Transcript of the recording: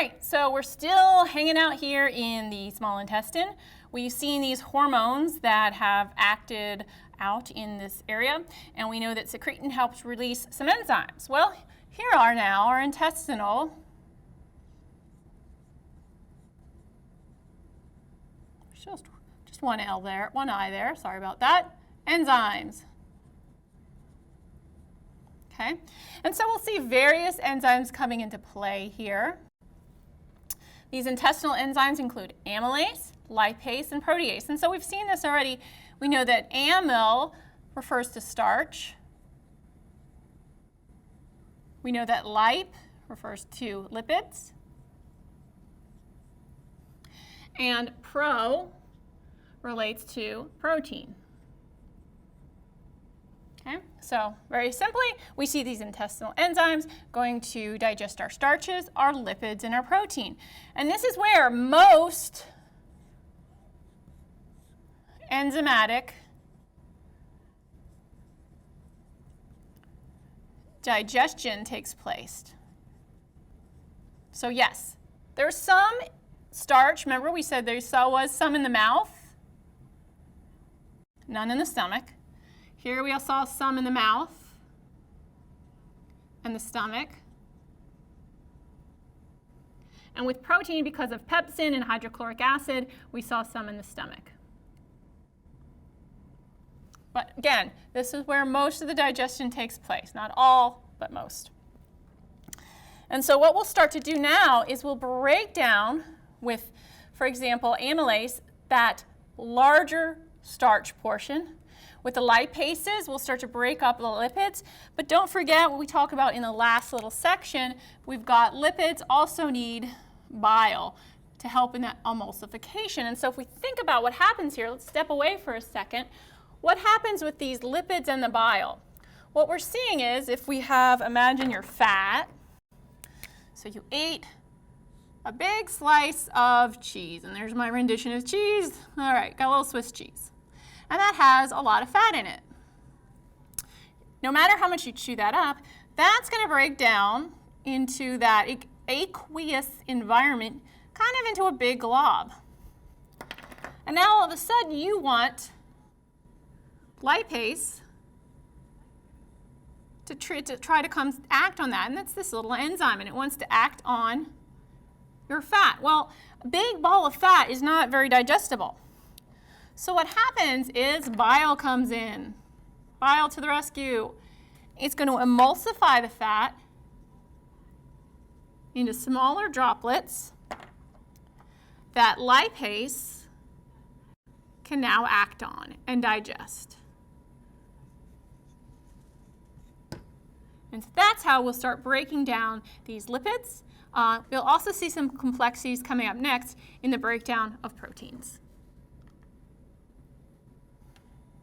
right, so we're still hanging out here in the small intestine. We've seen these hormones that have acted out in this area, and we know that secretin helps release some enzymes. Well, here are now our intestinal just one L there, one I there, sorry about that, enzymes. Okay, and so we'll see various enzymes coming into play here. These intestinal enzymes include amylase, lipase, and protease. And so we've seen this already. We know that amyl refers to starch. We know that lipe refers to lipids. And pro relates to protein. Okay, so very simply, we see these intestinal enzymes going to digest our starches, our lipids, and our protein. And this is where most enzymatic digestion takes place. So yes, there's some starch. Remember we said there was some in the mouth, none in the stomach. Here we saw some in the mouth and the stomach. And with protein, because of pepsin and hydrochloric acid, we saw some in the stomach. But again, this is where most of the digestion takes place. Not all, but most. And so what we'll start to do now is we'll break down with, for example, amylase, that larger starch portion. With the lipases, we'll start to break up the lipids. But don't forget what we talked about in the last little section. We've got lipids also need bile to help in that emulsification. And so if we think about what happens here, let's step away for a second. What happens with these lipids and the bile? What we're seeing is if we have, imagine your fat. So you ate a big slice of cheese, and there's my rendition of cheese. All right, got a little Swiss cheese. And that has a lot of fat in it. No matter how much you chew that up, that's going to break down into that aqueous environment, kind of into a big glob. And now all of a sudden you want lipase to try to come act on that, and that's this little enzyme, and it wants to act on your fat. Well, a big ball of fat is not very digestible. So what happens is bile comes in. Bile to the rescue. It's going to emulsify the fat into smaller droplets that lipase can now act on and digest. And so that's how we'll start breaking down these lipids. We'll also see some complexities coming up next in the breakdown of proteins.